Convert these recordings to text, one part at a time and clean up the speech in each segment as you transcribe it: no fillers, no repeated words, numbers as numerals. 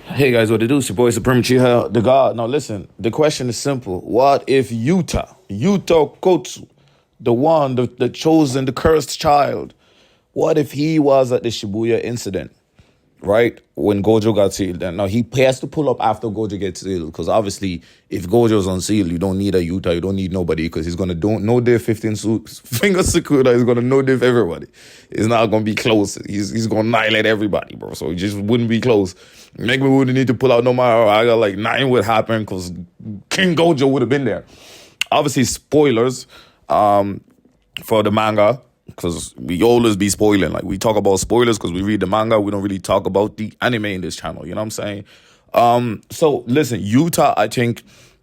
Hey guys, what it do? It's your boy Supreme Uchiha, the God. Now listen, the question is simple. What if Yuta Kotsu, the one, the chosen, the cursed child, what if he was at the Shibuya incident, right? When Gojo got sealed. And now he has to pull up after Gojo gets sealed, because obviously if Gojo's unsealed, you don't need a Yuta, you don't need nobody, because he's going to do no diff 15 finger Sukuna, he's going to no diff everybody. It's not going to be close. He's going to annihilate everybody, bro. So it just wouldn't be close. Make me wouldn't need to pull out no matter. I got like 9 would happen, because King Gojo would have been there. Obviously, spoilers for the manga, because we always be spoiling. Like, we talk about spoilers because we read the manga. We don't really talk about the anime in this channel. You know what I'm saying? So listen, Yuta, I think,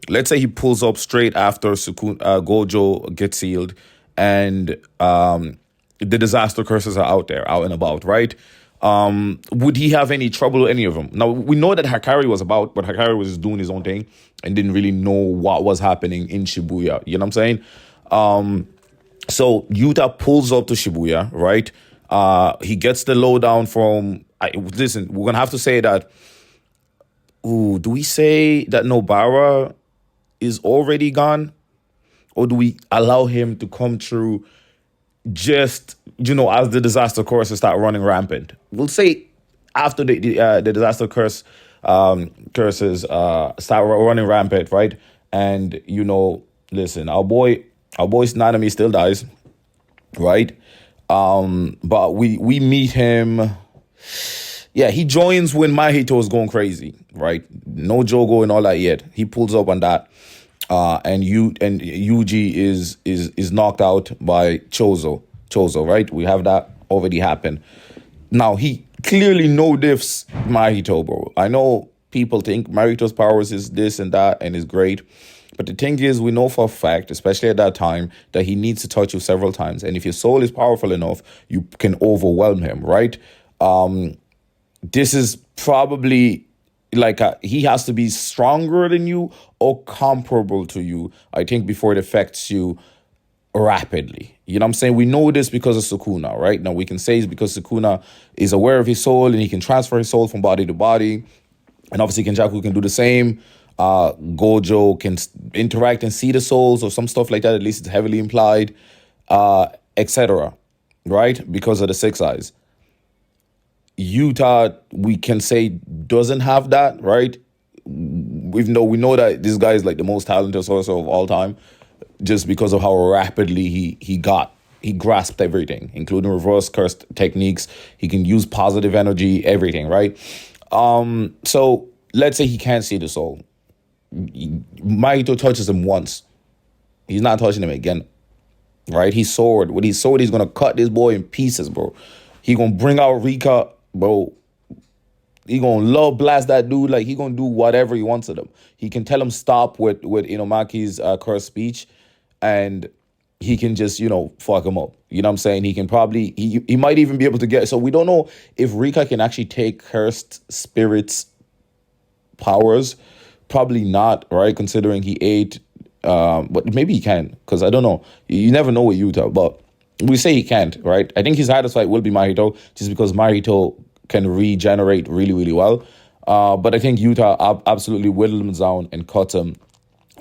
let's say he pulls up straight after Gojo gets sealed, and the disaster curses are out there, out and about, right? Would he have any trouble with any of them? Now, we know that Hakari was about, but Hakari was just doing his own thing and didn't really know what was happening in Shibuya. You know what I'm saying? So Yuta pulls up to Shibuya, right? He gets the lowdown from... listen, we're going to have to say that... Ooh, do we say that Nobara is already gone? Or do we allow him to come through just, as the disaster curses start running rampant? We'll say after the disaster curses start running rampant, right? And, listen, our boy Nanami still dies, right? But we meet him. Yeah, he joins when Mahito is going crazy, right? No Jogo and all that yet. He pulls up on that, and Yuji is knocked out by Chozo, right? We have that already happen. Now he clearly no diffs Mahito, bro. I know people think Mahito's powers is this and that and is great. But the thing is, we know for a fact, especially at that time, that he needs to touch you several times. And if your soul is powerful enough, you can overwhelm him, right? This is probably like he has to be stronger than you or comparable to you, I think, before it affects you rapidly. You know what I'm saying? We know this because of Sukuna, right? Now, we can say it's because Sukuna is aware of his soul and he can transfer his soul from body to body. And obviously, Kenjaku can do the same. Gojo can interact and see the souls or some stuff like that. At least it's heavily implied, etc. Right? Because of the 6 eyes. Yuta, we can say, doesn't have that, right? Even though we know that this guy is like the most talented sorcerer of all time, just because of how rapidly he grasped everything, including reverse curse techniques. He can use positive energy, everything, right? So let's say he can't see the soul. Mahito touches him once. He's not touching him again, right? With his sword, he's going to cut this boy in pieces, bro. He going to bring out Rika, bro. He going to love blast that dude. Like, he going to do whatever he wants to him. He can tell him stop with Inomaki's cursed speech, and he can just, fuck him up. You know what I'm saying? He can probably, he might even be able to get, so we don't know if Rika can actually take cursed spirits' powers. Probably not, right? Considering he ate, but maybe he can, because I don't know. You never know with Yuta, but we say he can't, right? I think his hardest fight will be Mahito, just because Mahito can regenerate really, really well. But I think Yuta absolutely whittles him down and cuts him,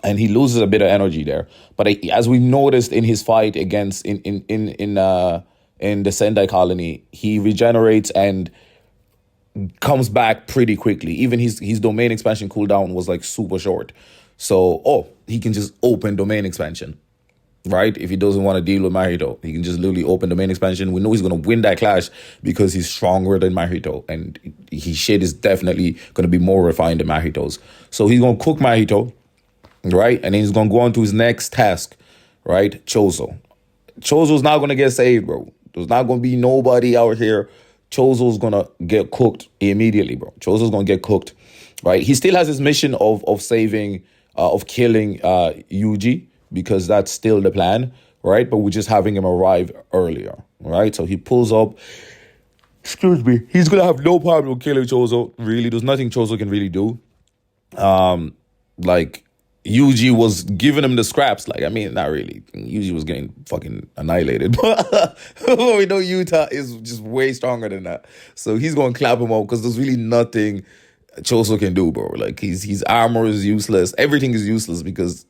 and he loses a bit of energy there. But as we noticed in his fight against in the Sendai colony, he regenerates and comes back pretty quickly. Even his domain expansion cooldown was like super short. So, he can just open domain expansion, right? If he doesn't want to deal with Mahito, he can just literally open domain expansion. We know he's going to win that clash because he's stronger than Mahito, and his shit is definitely going to be more refined than Mahito's. So he's going to cook Mahito, right? And then he's going to go on to his next task, right? Chozo's not going to get saved, bro. There's not going to be nobody out here. Chozo's going to get cooked immediately, bro. Chozo's going to get cooked, right? He still has his mission of saving, of killing Yuji, because that's still the plan, right? But we're just having him arrive earlier, right? So he pulls up. Excuse me. He's going to have no problem with killing Chozo, really. There's nothing Chozo can really do. Yuji was giving him the scraps. Not really. Yuji was getting fucking annihilated. But we know Yuta is just way stronger than that. So he's going to clap him up, because there's really nothing Choso can do, bro. Like his armor is useless. Everything is useless because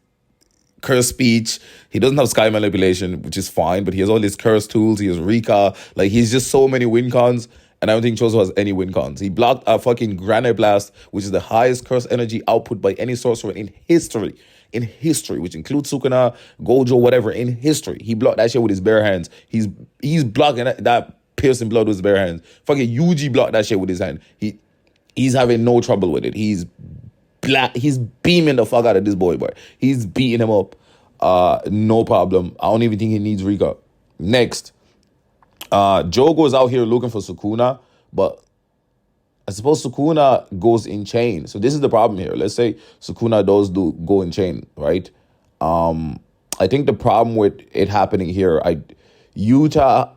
curse speech. He doesn't have sky manipulation, which is fine, but he has all these curse tools. He has Rika. Like he's just so many win cons. And I don't think Choso has any win cons. He blocked a fucking Granite Blast, which is the highest curse energy output by any sorcerer in history. In history, which includes Sukuna, Gojo, whatever, in history. He blocked that shit with his bare hands. He's blocking that piercing blood with his bare hands. Fucking Yuji blocked that shit with his hand. He's having no trouble with it. He's beaming the fuck out of this boy. He's beating him up. No problem. I don't even think he needs Rika. Next, Joe goes out here looking for Sukuna, but I suppose Sukuna goes in chain. So this is the problem here. Let's say Sukuna does go in chain, right? I think the problem with it happening here, Yuta,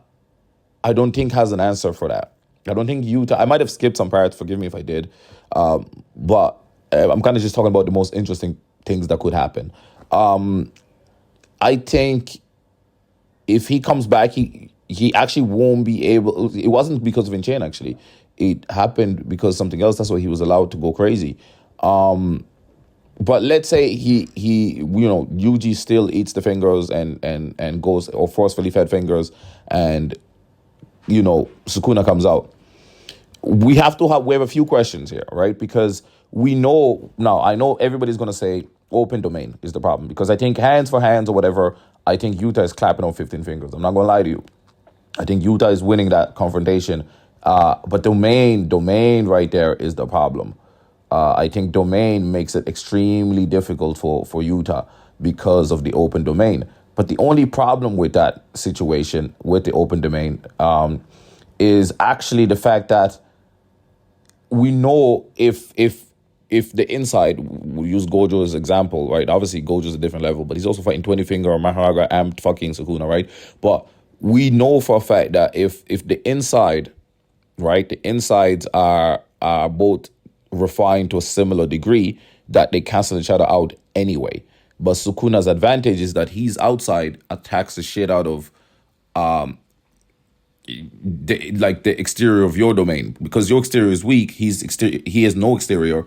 I don't think has an answer for that. I don't think Yuta, I might have skipped some parts, forgive me if I did. But I'm kind of just talking about the most interesting things that could happen. I think if he comes back, he actually won't be able, it wasn't because of Enchain actually. It happened because something else. That's why he was allowed to go crazy. But let's say he Yuji still eats the fingers and goes, or forcefully fed fingers, and Sukuna comes out. We have a few questions here, right? Because we know now. I know everybody's gonna say open domain is the problem, because I think hands for hands or whatever. I think Yuta is clapping on 15 fingers. I'm not gonna lie to you. I think Yuta is winning that confrontation. But domain right there is the problem. I think domain makes it extremely difficult for Yuta because of the open domain. But the only problem with that situation, with the open domain, is actually the fact that we know if the inside, we use Gojo as example, right? Obviously, Gojo's a different level, but he's also fighting 20 finger or Maharaga and fucking Sukuna, right? But we know for a fact that if the inside, right, the insides are both refined to a similar degree, that they cancel each other out anyway. But Sukuna's advantage is that he's outside attacks the shit out of the exterior of your domain. Because your exterior is weak, he has no exterior,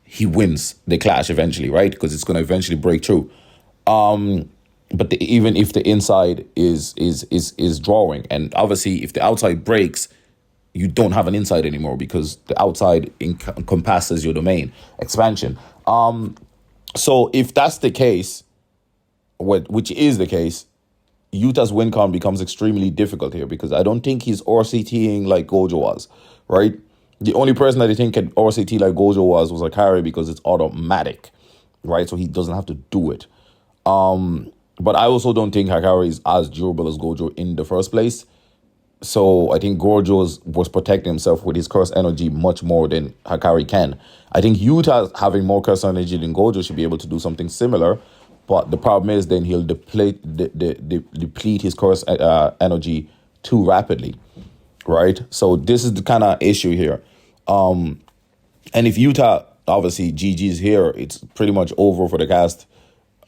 he wins the clash eventually, right? Because it's going to eventually break through. But even if the inside is drawing, and obviously if the outside breaks, you don't have an inside anymore because the outside encompasses your domain expansion. So if that's the case, which is the case, Yuta's win con becomes extremely difficult here, because I don't think he's RCTing like Gojo was, right? The only person that I think can RCT like Gojo was Akari, because it's automatic, right? So he doesn't have to do it. But I also don't think Hakari is as durable as Gojo in the first place. So I think Gojo was protecting himself with his curse energy much more than Hakari can. I think Yuta, having more curse energy than Gojo, should be able to do something similar. But the problem is then he'll deplete his curse energy too rapidly, right? So this is the kind of issue here. And if Yuta, obviously GG's here, it's pretty much over for the cast.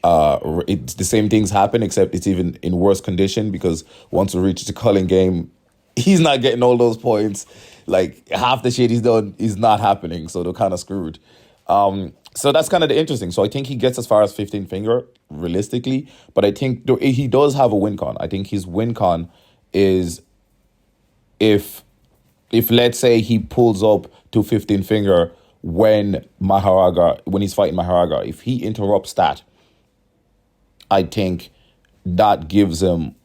It's the same things happen, except it's even in worse condition, because once we reach the culling game, he's not getting all those points. Like half the shit he's done is not happening, so they're kind of screwed. So that's kind of the interesting. So I think he gets as far as 15 finger realistically, but I think he does have a win con. I think his win con is if let's say he pulls up to 15 finger when he's fighting Maharaga, if he interrupts that, I think that gives him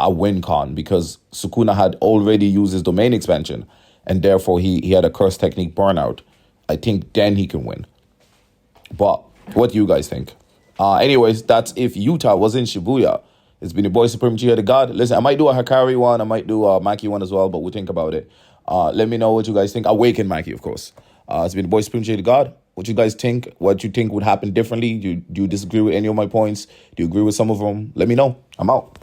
a win con, because Sukuna had already used his domain expansion, and therefore he had a curse technique burnout. I think then he can win. But what do you guys think? Anyways, that's if Yuta was in Shibuya. It's been your boy Supreme Uchiha the God. Listen, I might do a Hakari one, I might do a Maki one as well, but we'll think about it. Let me know what you guys think. Awaken Maki, of course. It's been your boy Supreme Uchiha the God. What you guys think? What you think would happen differently? Do you disagree with any of my points? Do you agree with some of them? Let me know. I'm out.